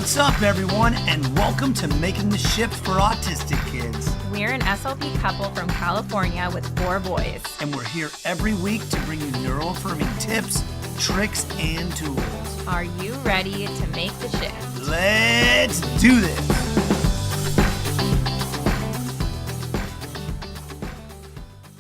What's up, everyone, and welcome to Making the Shift for Autistic Kids. We're an SLP couple from California with 4 boys. And we're here every week to bring you neuro-affirming tips, tricks, and tools. Are you ready to make the shift? Let's do this!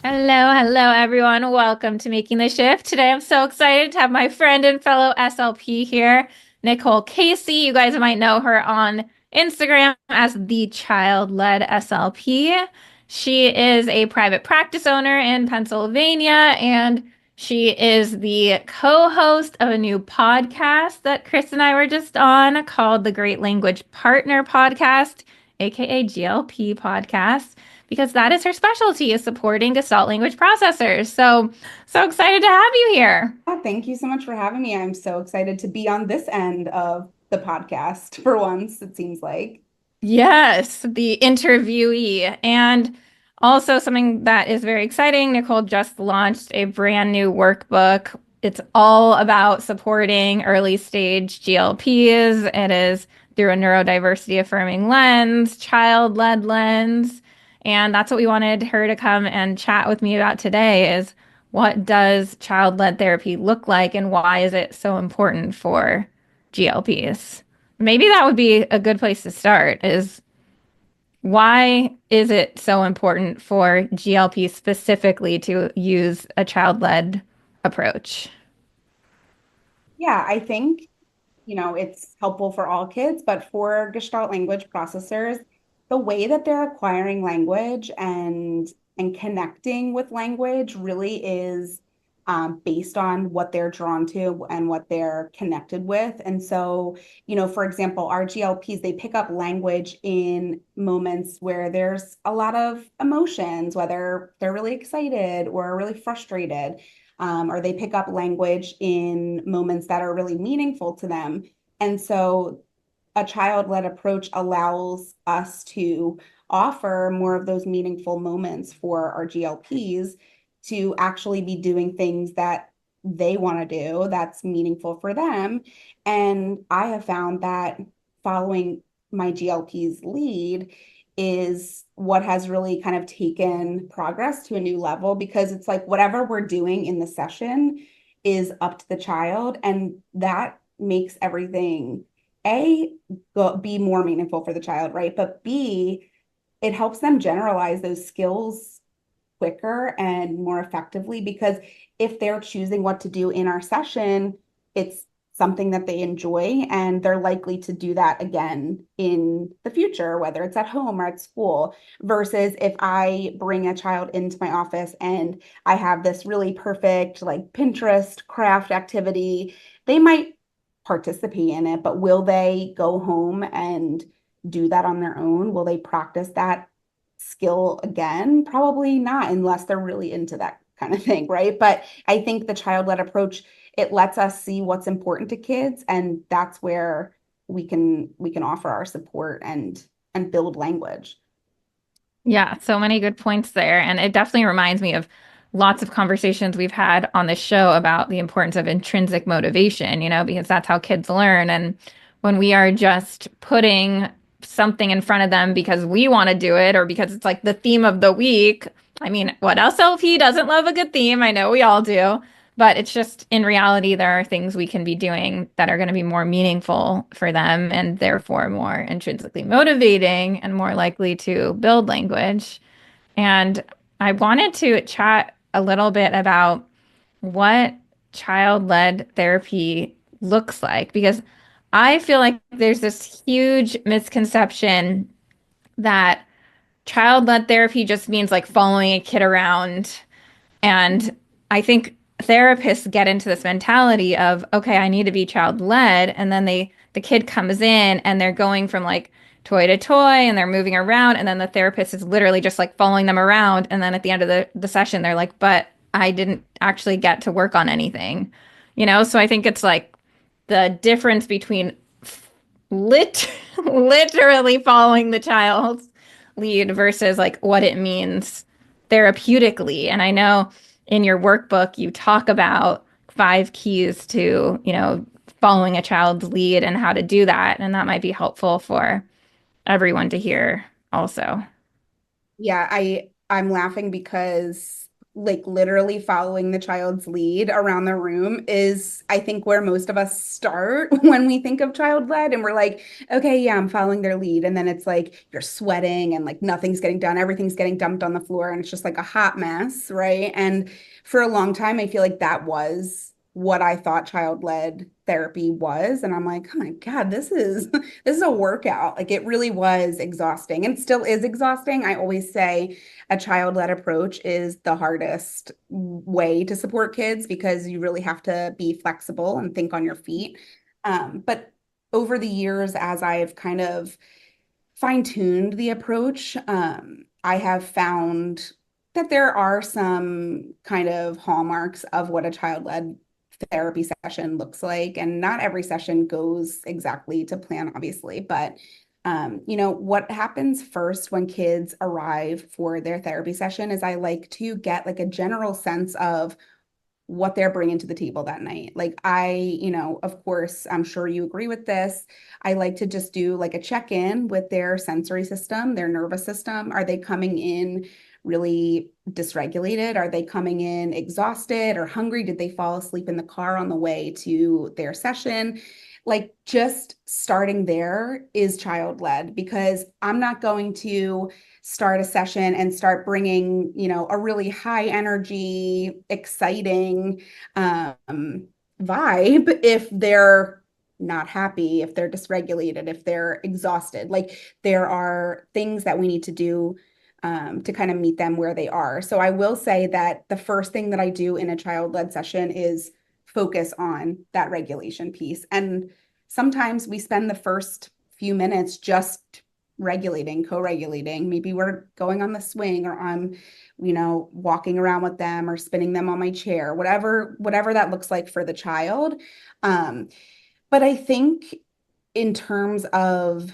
Hello, everyone. Welcome to Making the Shift. Today, I'm so excited to have my friend and fellow SLP here, Nicole Casey. You guys might know her on Instagram as the child-led SLP. She is a private practice owner in Pennsylvania, and she is the co-host of a new podcast that Chris and I were just on called the Great Language Partner Podcast, aka GLP Podcast, because that is her specialty, is supporting Gestalt language processors. So excited to have you here. Oh, thank you so much for having me. I'm so excited to be on this end of the podcast for once, it seems like. Yes, the interviewee. And also something that is very exciting, Nicole just launched a brand new workbook. It's all about supporting early stage GLPs. It is through a neurodiversity affirming lens, child-led lens. And that's what we wanted her to come and chat with me about today is what does child-led therapy look like and why is it so important for GLPs? Maybe that would be a good place to start is why is it so important for GLPs specifically to use a child-led approach? Yeah, I think, it's helpful for all kids, but for Gestalt language processors, the way that they're acquiring language and connecting with language really is based on what they're drawn to and what they're connected with. And so, for example, our GLPs, they pick up language in moments where there's a lot of emotions, whether they're really excited or really frustrated, or they pick up language in moments that are really meaningful to them. And so a child-led approach allows us to offer more of those meaningful moments for our GLPs to actually be doing things that they want to do that's meaningful for them. And I have found that following my GLP's lead is what has really kind of taken progress to a new level, because it's like whatever we're doing in the session is up to the child, and that makes everything be more meaningful for the child, right? But B, it helps them generalize those skills quicker and more effectively, because if they're choosing what to do in our session, it's something that they enjoy and they're likely to do that again in the future, whether it's at home or at school, versus if I bring a child into my office and I have this really perfect like Pinterest craft activity, they might participate in it, but will they go home and do that on their own? Will they practice that skill again? Probably not, unless they're really into that kind of thing, right? But I think the child-led approach, it lets us see what's important to kids, and that's where we can offer our support and build language. Yeah, so many good points there. And it definitely reminds me of lots of conversations we've had on this show about the importance of intrinsic motivation, because that's how kids learn. And when we are just putting something in front of them because we want to do it or because it's like the theme of the week. I mean, what SLP doesn't love a good theme? I know we all do. But it's just in reality, there are things we can be doing that are going to be more meaningful for them and therefore more intrinsically motivating and more likely to build language. And I wanted to chat a little bit about what child-led therapy looks like, because I feel like there's this huge misconception that child-led therapy just means like following a kid around. And I think therapists get into this mentality of, okay, I need to be child-led. And then the kid comes in and they're going from like toy to toy and they're moving around. And then the therapist is literally just like following them around. And then at the end of the session, they're like, but I didn't actually get to work on anything, So I think it's like the difference between literally following the child's lead versus like what it means therapeutically. And I know in your workbook, you talk about 5 keys to, following a child's lead and how to do that. And that might be helpful for everyone to hear also. Yeah, I'm laughing because like literally following the child's lead around the room is I think where most of us start when we think of child led, and we're like, okay, yeah, I'm following their lead, and then it's like you're sweating and like nothing's getting done, everything's getting dumped on the floor, and it's just like a hot mess, right? And for a long time I feel like that was what I thought child led therapy was, and I'm like, oh my God, this is a workout. Like it really was exhausting and still is exhausting. I always say a child-led approach is the hardest way to support kids because you really have to be flexible and think on your feet. But over the years, as I've kind of fine-tuned the approach, I have found that there are some kind of hallmarks of what a child-led therapy session looks like. And not every session goes exactly to plan, obviously, but what happens first when kids arrive for their therapy session is I like to get like a general sense of what they're bringing to the table that night. Like of course, I'm sure you agree with this. I like to just do like a check-in with their sensory system, their nervous system. Are they coming in really dysregulated? Are they coming in exhausted or hungry? Did they fall asleep in the car on the way to their session? Like just starting there is child-led because I'm not going to start a session and start bringing, a really high energy, exciting vibe if they're not happy, if they're dysregulated, if they're exhausted. Like there are things that we need to do to kind of meet them where they are. So I will say that the first thing that I do in a child-led session is focus on that regulation piece. And sometimes we spend the first few minutes just regulating, co-regulating. Maybe we're going on the swing or I'm, walking around with them or spinning them on my chair, whatever that looks like for the child. But I think in terms of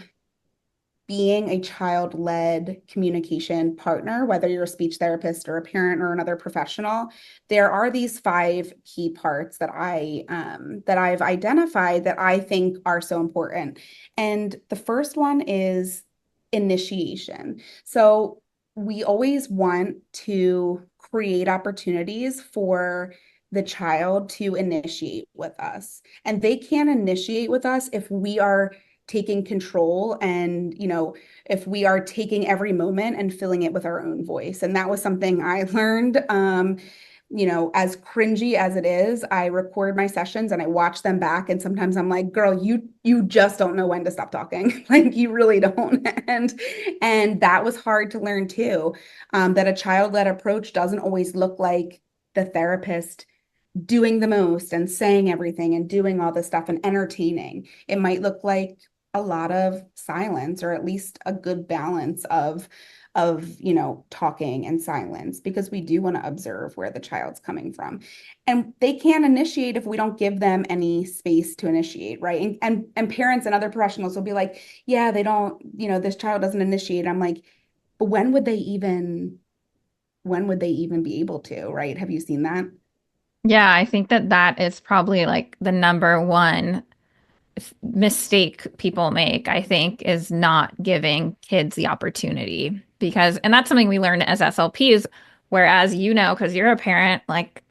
being a child-led communication partner, whether you're a speech therapist or a parent or another professional, there are these 5 key parts that I've identified that I think are so important. And the first one is initiation. So we always want to create opportunities for the child to initiate with us. And they can initiate with us if we are taking control and if we are taking every moment and filling it with our own voice. And that was something I learned. As cringy as it is, I record my sessions and I watch them back, and sometimes I'm like, girl, you just don't know when to stop talking. Like you really don't. And that was hard to learn too, that a child-led approach doesn't always look like the therapist doing the most and saying everything and doing all this stuff and entertaining. It might look like a lot of silence, or at least a good balance of talking and silence, because we do want to observe where the child's coming from. And they can't initiate if we don't give them any space to initiate, right? And parents and other professionals will be like, yeah, they don't, this child doesn't initiate. I'm like, but when would they even be able to, right? Have you seen that? Yeah, I think that that is probably like the number one mistake people make, I think, is not giving kids the opportunity because, and that's something we learn as SLPs, whereas because you're a parent like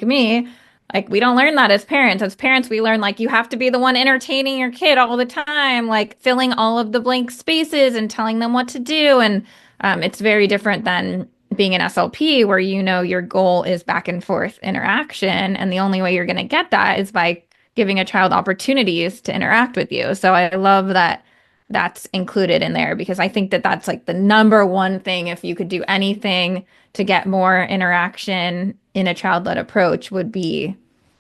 me, like we don't learn that as parents. As parents, we learn like you have to be the one entertaining your kid all the time, like filling all of the blank spaces and telling them what to do. And it's very different than being an SLP where your goal is back and forth interaction, and the only way you're going to get that is by giving a child opportunities to interact with you. So I love that that's included in there because I think that that's like the number one thing. If you could do anything to get more interaction in a child-led approach, would be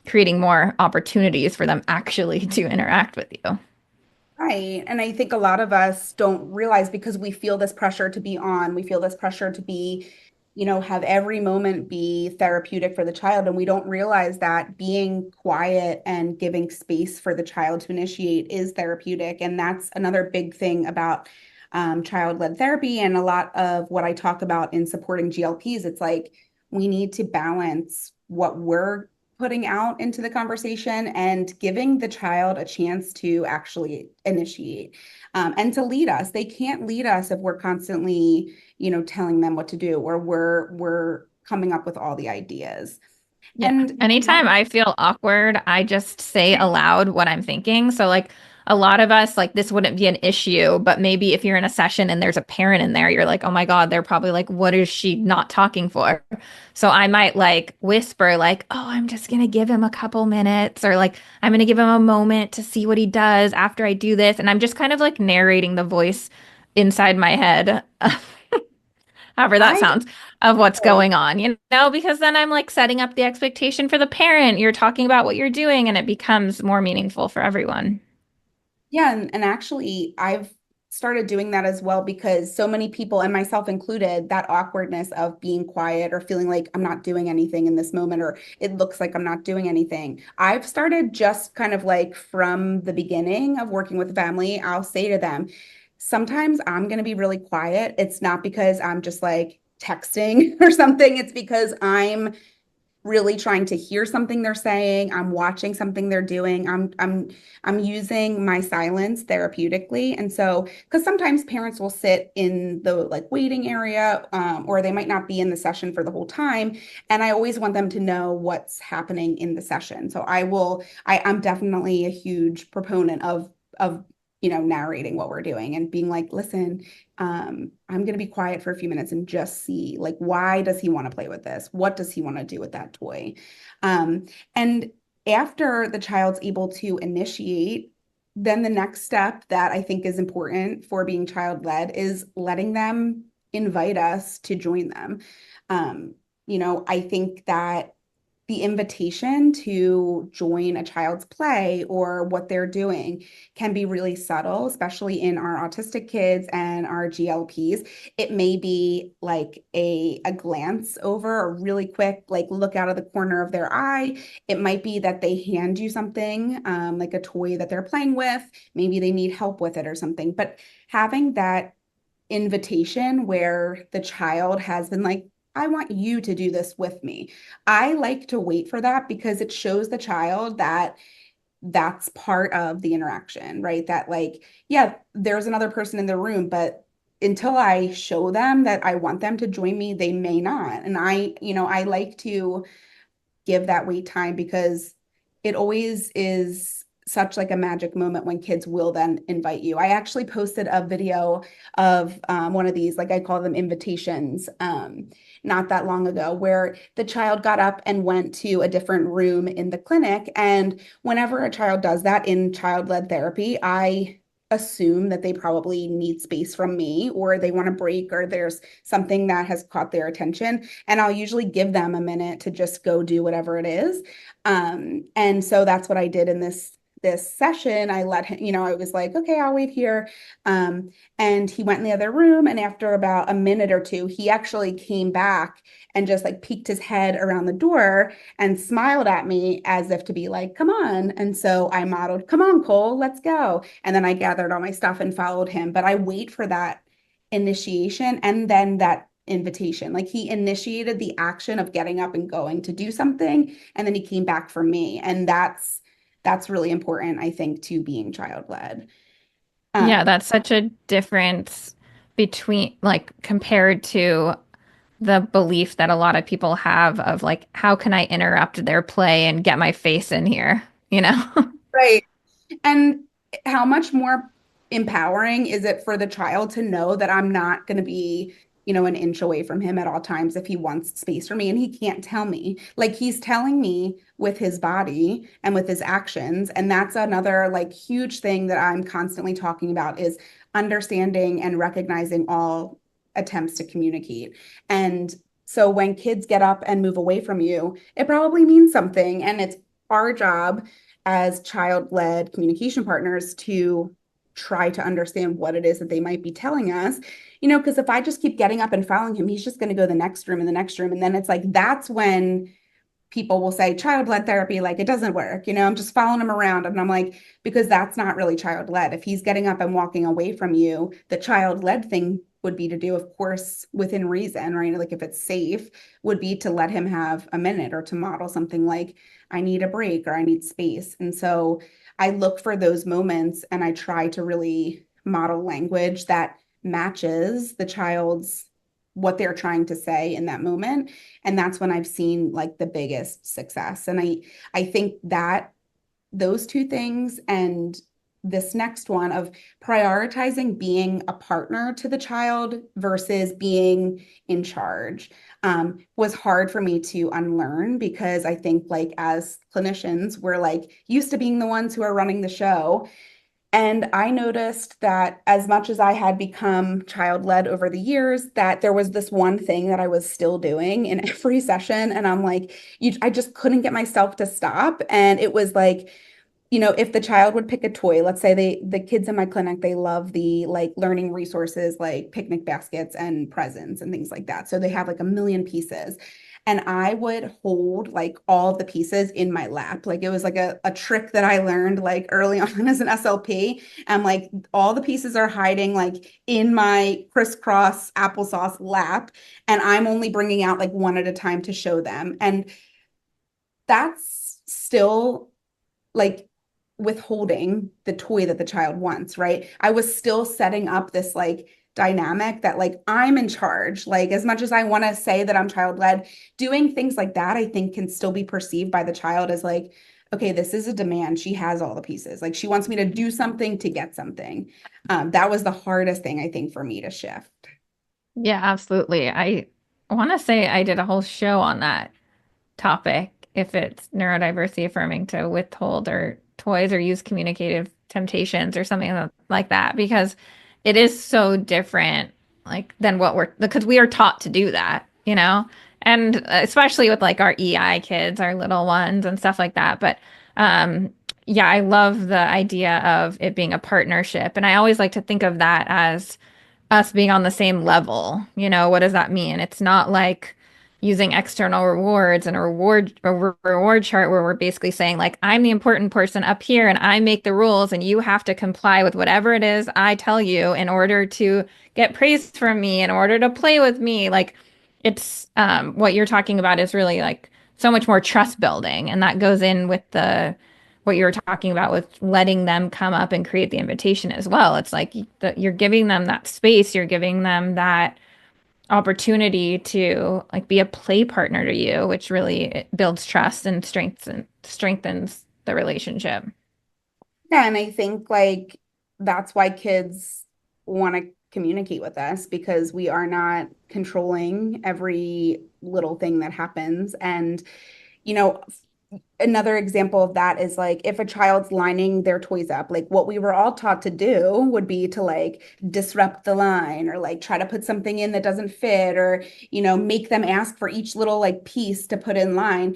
creating more opportunities for them actually to interact with you. Right. And I think a lot of us don't realize because we feel this pressure to be on, we feel this pressure to be, have every moment be therapeutic for the child. And we don't realize that being quiet and giving space for the child to initiate is therapeutic. And that's another big thing about child-led therapy and a lot of what I talk about in supporting GLPs. It's like we need to balance what we're putting out into the conversation and giving the child a chance to actually initiate and to lead us. They can't lead us if we're constantly, telling them what to do, or we're coming up with all the ideas. Yeah. And Anytime I feel awkward, I just say aloud what I'm thinking. So, like, a lot of us, like, this wouldn't be an issue, but maybe if you're in a session and there's a parent in there, you're like, oh my God, they're probably like, what is she not talking for? So I might like whisper, like, oh, I'm just going to give him a couple minutes, or like, I'm going to give him a moment to see what he does after I do this. And I'm just kind of like narrating the voice inside my head. However that I sounds, of what's going on, because then I'm like setting up the expectation for the parent. You're talking about what you're doing, and it becomes more meaningful for everyone. Yeah, and actually, I've started doing that as well because so many people, and myself included, that awkwardness of being quiet or feeling like I'm not doing anything in this moment, or it looks like I'm not doing anything. I've started just kind of like from the beginning of working with the family, I'll say to them, sometimes I'm going to be really quiet. It's not because I'm just like texting or something. It's because I'm really trying to hear something they're saying. I'm watching something they're doing. I'm using my silence therapeutically. And so, because sometimes parents will sit in the like waiting area, or they might not be in the session for the whole time. And I always want them to know what's happening in the session. So I'm definitely a huge proponent of narrating what we're doing and being like, listen, I'm going to be quiet for a few minutes and just see, like, why does he want to play with this? What does he want to do with that toy? And after the child's able to initiate, then the next step that I think is important for being child-led is letting them invite us to join them. I think that the invitation to join a child's play or what they're doing can be really subtle, especially in our autistic kids and our GLPs. It may be like a glance over, a really quick, like look out of the corner of their eye. It might be that they hand you something, like a toy that they're playing with. Maybe they need help with it or something. But having that invitation where the child has been like, I want you to do this with me. I like to wait for that because it shows the child that that's part of the interaction, right? That like, yeah, there's another person in the room, but until I show them that I want them to join me, they may not. And I like to give that wait time because it always is such like a magic moment when kids will then invite you. I actually posted a video of one of these, like I call them invitations, not that long ago, where the child got up and went to a different room in the clinic. And whenever a child does that in child-led therapy, I assume that they probably need space from me, or they want a break, or there's something that has caught their attention. And I'll usually give them a minute to just go do whatever it is. And so that's what I did in this session. I let him, I was like, okay, I'll wait here. And he went in the other room. And after about a minute or two, he actually came back and just like peeked his head around the door and smiled at me as if to be like, come on. And so I modeled, come on, Cole, let's go. And then I gathered all my stuff and followed him. But I wait for that initiation and then that invitation. Like he initiated the action of getting up and going to do something. And then he came back for me. And that's really important, I think, to being child-led. Yeah, that's such a difference between like compared to the belief that a lot of people have of like, how can I interrupt their play and get my face in here, you know? Right. And how much more empowering is it for the child to know that I'm not going to be, an inch away from him at all times if he wants space for me and he can't tell me. Like he's telling me with his body and with his actions. And that's another like huge thing that I'm constantly talking about is understanding and recognizing all attempts to communicate. And so when kids get up and move away from you, it probably means something. And it's our job as child-led communication partners to try to understand what it is that they might be telling us, because if I just keep getting up and following him, he's just going to go the next room and the next room. And then it's like, that's when people will say child-led therapy, like it doesn't work, I'm just following him around. And I'm like, because that's not really child-led. If he's getting up and walking away from you, the child-led thing would be to do, of course, within reason, right? Like if it's safe, would be to let him have a minute or to model something like, I need a break or I need space. And so I look for those moments and I try to really model language that matches the child's what they're trying to say in that moment. And that's when I've seen like the biggest success. And I think that those two things and this next one of prioritizing being a partner to the child versus being in charge was hard for me to unlearn because I think like as clinicians, we're like used to being the ones who are running the show. And I noticed that as much as I had become child-led over the years, that there was this one thing that I was still doing in every session. And I'm like, I just couldn't get myself to stop. And it was like, if the child would pick a toy, let's say the kids in my clinic, they love the like learning resources like picnic baskets and presents and things like that. So they have like a million pieces. And I would hold like all the pieces in my lap. Like it was like a trick that I learned like early on as an SLP. And like all the pieces are hiding like in my crisscross applesauce lap. And I'm only bringing out like one at a time to show them. And that's still like withholding the toy that the child wants, right? I was still setting up this like dynamic that like I'm in charge. Like as much as I want to say that I'm child-led, doing things like that, I think can still be perceived by the child as like, okay, this is a demand. She has all the pieces. Like she wants me to do something to get something. That was the hardest thing I think for me to shift. Yeah, absolutely. I want to say I did a whole show on that topic, if it's neurodiversity affirming to withhold or toys or use communicative temptations or something like that, because it is so different, like than what because we are taught to do that, and especially with like our EI kids, our little ones and stuff like that. But yeah, I love the idea of it being a partnership. And I always like to think of that as us being on the same level. What does that mean? It's not like using external rewards and a reward chart where we're basically saying like I'm the important person up here and I make the rules and you have to comply with whatever it is I tell you in order to get praise from me, in order to play with me. Like it's what you're talking about is really like so much more trust building, and that goes in with the what you were talking about with letting them come up and create the invitation as well. It's like you're giving them that space, you're giving them that opportunity to like be a play partner to you, which really builds trust and strengthens the relationship. Yeah, and I think like that's why kids want to communicate with us because we are not controlling every little thing that happens. And, you know, another example of that is like if a child's lining their toys up, like what we were all taught to do would be to like disrupt the line or like try to put something in that doesn't fit or, make them ask for each little like piece to put in line.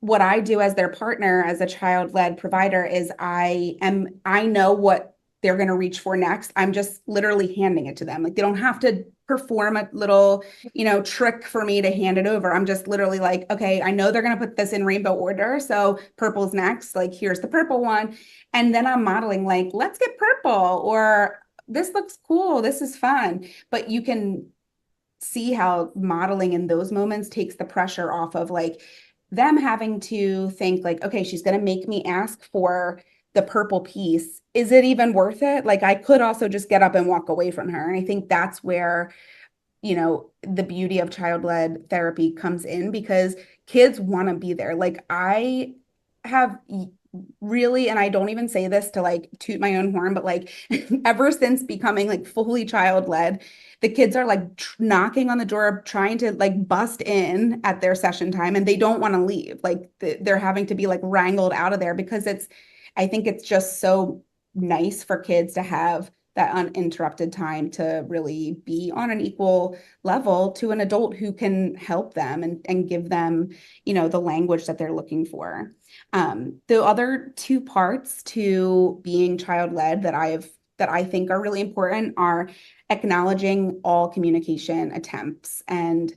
What I do as their partner, as a child-led provider, is I know what they're going to reach for next. I'm just literally handing it to them. Like they don't have to perform a little, trick for me to hand it over. I'm just literally like, okay, I know they're going to put this in rainbow order. So purple's next. Like, here's the purple one. And then I'm modeling like, let's get purple or this looks cool. This is fun. But you can see how modeling in those moments takes the pressure off of like them having to think like, okay, she's going to make me ask for the purple piece. Is it even worth it? Like I could also just get up and walk away from her. And I think that's where, the beauty of child-led therapy comes in because kids want to be there. Like I have really, and I don't even say this to like toot my own horn, but like ever since becoming like fully child-led, the kids are like knocking on the door, trying to like bust in at their session time, and they don't want to leave. Like they're having to be like wrangled out of there because I think it's just so nice for kids to have that uninterrupted time to really be on an equal level to an adult who can help them and give them, the language that they're looking for. The other two parts to being child-led that I think are really important are acknowledging all communication attempts. And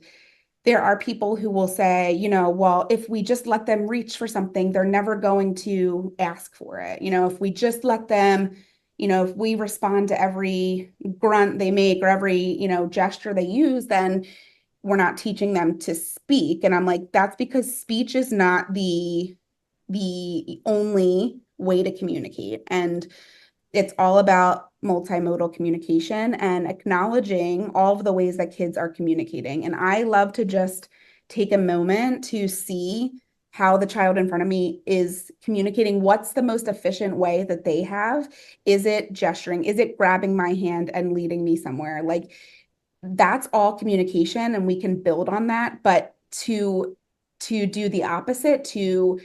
there are people who will say, well, if we just let them reach for something, they're never going to ask for it. If we just let them, if we respond to every grunt they make or every, gesture they use, then we're not teaching them to speak. And I'm like, that's because speech is not the only way to communicate. And it's all about multimodal communication and acknowledging all of the ways that kids are communicating. And I love to just take a moment to see how the child in front of me is communicating. What's the most efficient way that they have? Is it gesturing? Is it grabbing my hand and leading me somewhere? Like, that's all communication and we can build on that. But to do the opposite, to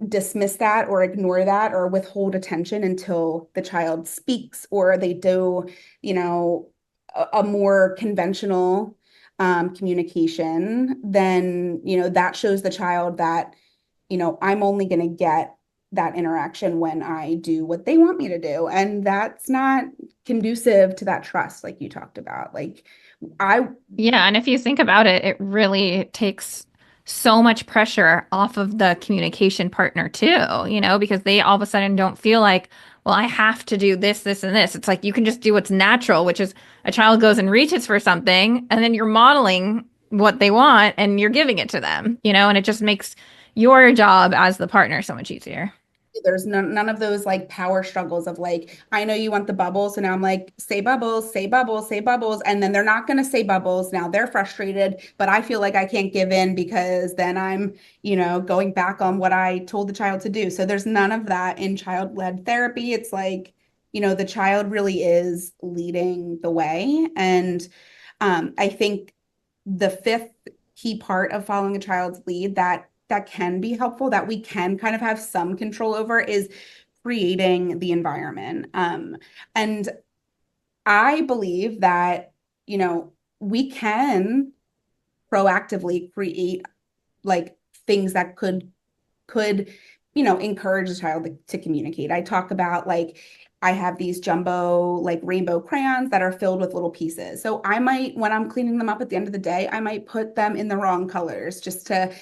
dismiss that or ignore that or withhold attention until the child speaks or they do, a more conventional communication, then, that shows the child that, I'm only going to get that interaction when I do what they want me to do. And that's not conducive to that trust, like you talked about. Like, I, Yeah, and if you think about it, it really takes so much pressure off of the communication partner too, because they all of a sudden don't feel like, well, I have to do this, this, and this. It's like you can just do what's natural, which is a child goes and reaches for something, and then you're modeling what they want and you're giving it to them, and it just makes your job as the partner so much easier. there's none of those like power struggles of like, I know you want the bubbles. So now I'm like, say bubbles, say bubbles, say bubbles. And then they're not going to say bubbles. Now they're frustrated, but I feel like I can't give in because then I'm, going back on what I told the child to do. So there's none of that in child-led therapy. It's like, the child really is leading the way. And I think the fifth key part of following a child's lead that can be helpful, that we can kind of have some control over, is creating the environment. And I believe that, we can proactively create like things that could encourage the child to communicate. I talk about like I have these jumbo like rainbow crayons that are filled with little pieces. So I might, when I'm cleaning them up at the end of the day, I might put them in the wrong colors just to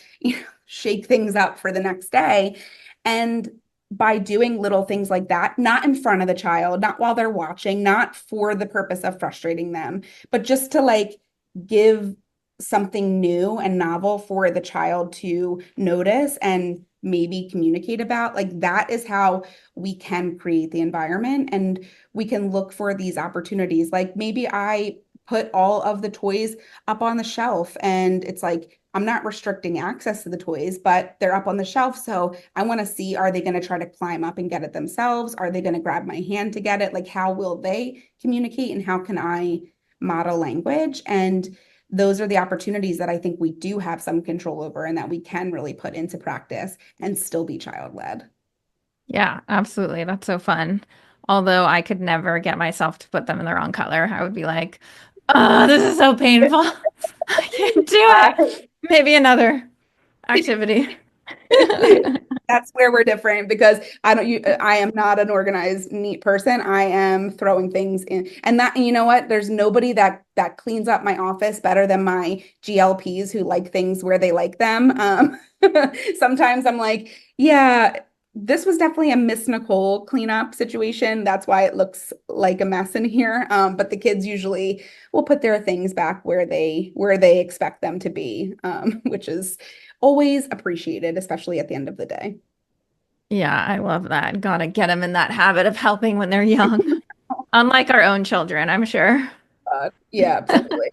shake things up for the next day. And by doing little things like that, not in front of the child, not while they're watching, not for the purpose of frustrating them, but just to like give something new and novel for the child to notice and maybe communicate about, like that is how we can create the environment. And we can look for these opportunities. Like maybe I put all of the toys up on the shelf and it's like I'm not restricting access to the toys, but they're up on the shelf. So I want to see, are they going to try to climb up and get it themselves? Are they going to grab my hand to get it? Like, how will they communicate and how can I model language? And those are the opportunities that I think we do have some control over and that we can really put into practice and still be child-led. Yeah, absolutely. That's so fun. Although I could never get myself to put them in the wrong color. I would be like, oh, this is so painful. I can't do it. Maybe another activity. That's where we're different because I am not an organized, neat person. I am throwing things in. And that, you know what? There's nobody that cleans up my office better than my GLPs who like things where they like them. Sometimes I'm like, yeah, this was definitely a Miss Nicole cleanup situation. That's why it looks like a mess in here. But the kids usually will put their things back where they expect them to be, which is always appreciated, especially at the end of the day. Yeah, I love that. Gotta get them in that habit of helping when they're young. Unlike our own children, I'm sure. Yeah, absolutely.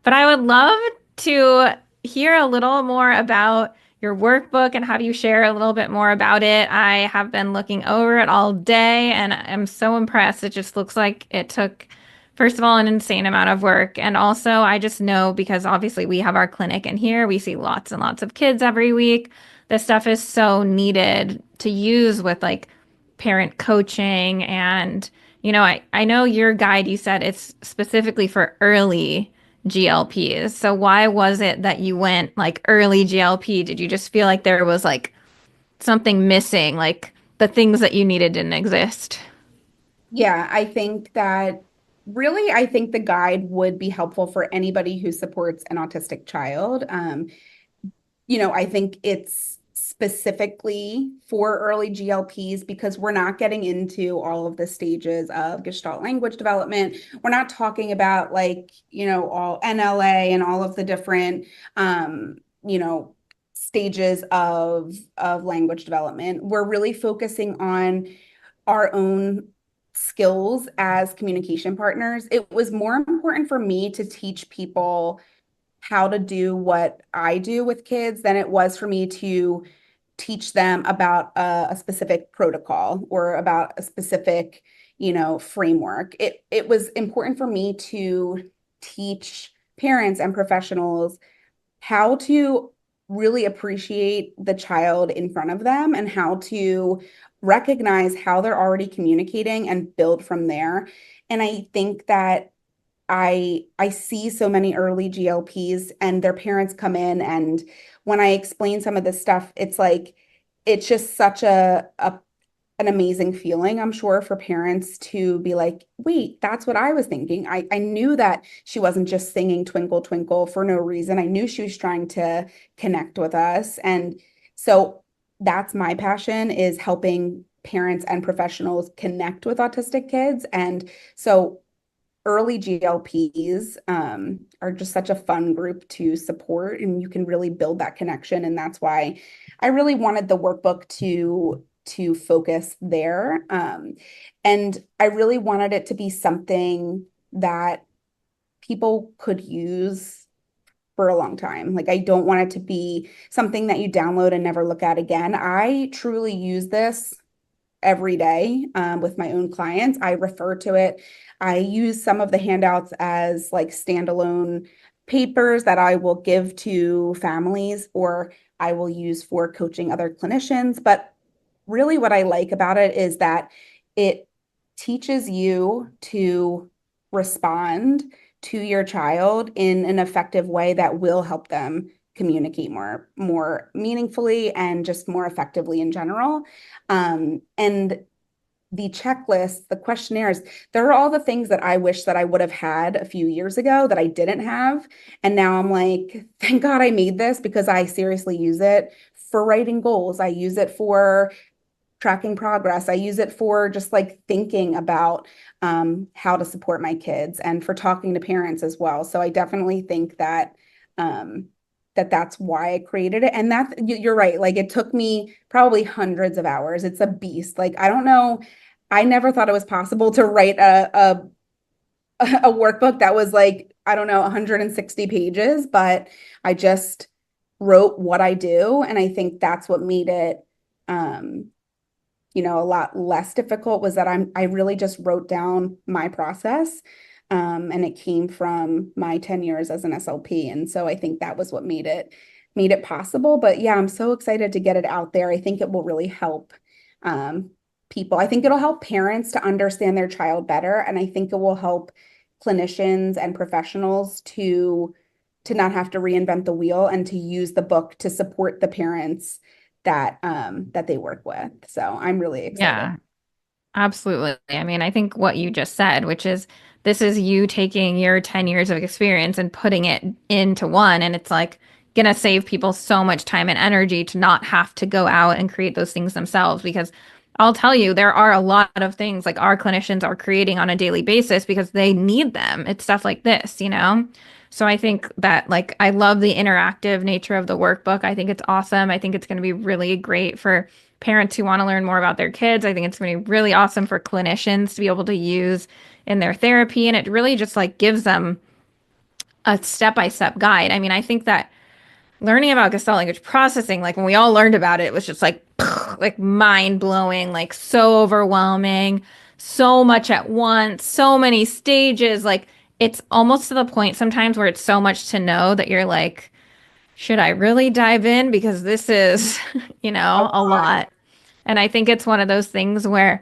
But I would love to hear a little more about your workbook and have you share a little bit more about it. I have been looking over it all day and I'm so impressed. It just looks like it took, first of all, an insane amount of work. And also, I just know because obviously we have our clinic in here, we see lots and lots of kids every week. This stuff is so needed to use with like parent coaching. And, I know your guide, you said it's specifically for early GLPs. So why was it that you went like early GLP? Did you just feel like there was like something missing, like the things that you needed didn't exist? Yeah, I think that really, I think the guide would be helpful for anybody who supports an autistic child. I think it's specifically for early GLPs because we're not getting into all of the stages of Gestalt language development. We're not talking about like, all NLA and all of the different, stages of language development. We're really focusing on our own skills as communication partners. It was more important for me to teach people how to do what I do with kids than it was for me to teach them about a specific protocol or about a specific, framework. It was important for me to teach parents and professionals how to really appreciate the child in front of them and how to recognize how they're already communicating and build from there. And I think that I see so many early GLPs and their parents come in, and when I explain some of this stuff, it's like it's just such an amazing feeling, I'm sure, for parents to be like, wait, that's what I was thinking. I knew that she wasn't just singing Twinkle Twinkle for no reason. I knew she was trying to connect with us. And so that's my passion, is helping parents and professionals connect with autistic kids. And so early GLPs are just such a fun group to support, and you can really build that connection. And that's why I really wanted the workbook to focus there. And I really wanted it to be something that people could use for a long time. Like, I don't want it to be something that you download and never look at again. I truly use this every day with my own clients. I refer to it. I use some of the handouts as like standalone papers that I will give to families or I will use for coaching other clinicians. But really what I like about it is that it teaches you to respond to your child in an effective way that will help them communicate more meaningfully and just more effectively in general. And the checklist, the questionnaires, they're all the things that I wish that I would have had a few years ago that I didn't have. And now I'm like, thank God I made this, because I seriously use it for writing goals. I use it for tracking progress. I use it for just like thinking about how to support my kids and for talking to parents as well. So I definitely think that that's why I created it. And that you're right. Like, it took me probably hundreds of hours. It's a beast. Like, I don't know. I never thought it was possible to write a workbook that was like, I don't know, 160 pages, but I just wrote what I do. And I think that's what made it a lot less difficult, was that I really just wrote down my process. And it came from my 10 years as an SLP. And so I think that was what made it possible. But yeah, I'm so excited to get it out there. I think it will really help people. I think it'll help parents to understand their child better. And I think it will help clinicians and professionals to not have to reinvent the wheel and to use the book to support the parents that they work with. So I'm really excited. Yeah, absolutely. I mean, I think what you just said, which is this is you taking your 10 years of experience and putting it into one, and it's like gonna save people so much time and energy to not have to go out and create those things themselves. Because I'll tell you, there are a lot of things like our clinicians are creating on a daily basis because they need them. It's stuff like this, you know? So I think that, like, I love the interactive nature of the workbook. I think it's awesome. I think it's going to be really great for parents who want to learn more about their kids. I think it's going to be really awesome for clinicians to be able to use in their therapy. And it really just like gives them a step-by-step guide. I mean, I think that learning about Gestalt language processing, like when we all learned about it, it was just like, like mind blowing, like so overwhelming, so much at once, so many stages. Like, it's almost to the point sometimes where it's so much to know that you're like, should I really dive in? Because this is, a lot. And I think it's one of those things where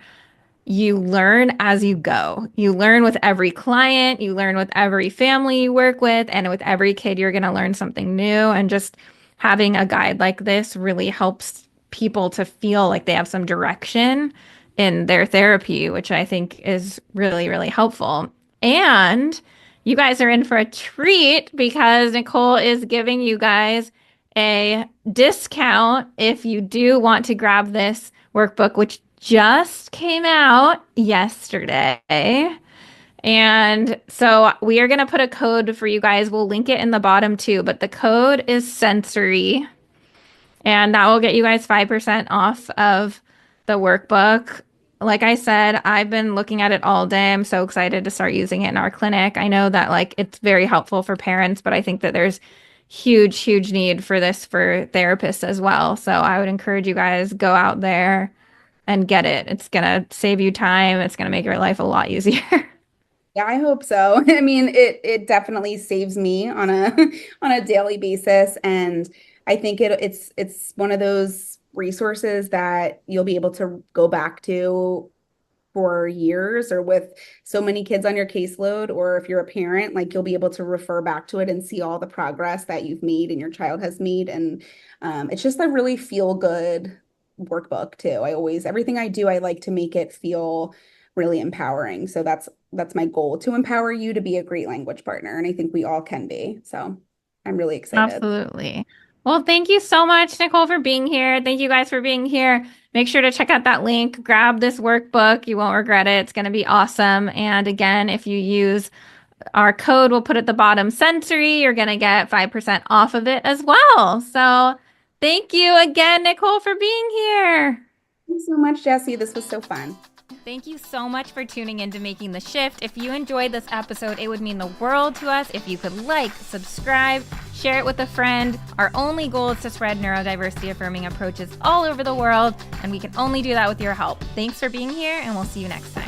you learn as you go. You learn with every client, you learn with every family you work with, and with every kid, you're going to learn something new. And just having a guide like this really helps people to feel like they have some direction in their therapy, which I think is really, really helpful. And you guys are in for a treat because Nicole is giving you guys a discount if you do want to grab this workbook, which just came out yesterday. And so we are going to put a code for you guys. We'll link it in the bottom too, but the code is sensory, and that will get you guys 5% off of the workbook. Like I said, I've been looking at it all day. I'm so excited to start using it in our clinic. I know that like it's very helpful for parents, but I think that there's huge need for this for therapists as well. So I would encourage you guys, go out there and get it. It's going to save you time. It's going to make your life a lot easier. Yeah, I hope so. I mean, it definitely saves me on a on a daily basis, and I think it's one of those resources that you'll be able to go back to for years, or with so many kids on your caseload, or if you're a parent, like you'll be able to refer back to it and see all the progress that you've made and your child has made. And it's just a really feel good workbook too. Everything I do, I like to make it feel really empowering. So that's my goal, to empower you to be a great language partner. And I think we all can be. So I'm really excited. Absolutely. Well, thank you so much, Nicole, for being here. Thank you guys for being here. Make sure to check out that link. Grab this workbook. You won't regret it. It's going to be awesome. And again, if you use our code, we'll put at the bottom sensory, you're going to get 5% off of it as well. So thank you again, Nicole, for being here. Thanks so much, Jessie. This was so fun. Thank you so much for tuning in to Making the Shift. If you enjoyed this episode, it would mean the world to us if you could like, subscribe, share it with a friend. Our only goal is to spread neurodiversity affirming approaches all over the world, and we can only do that with your help. Thanks for being here, and we'll see you next time.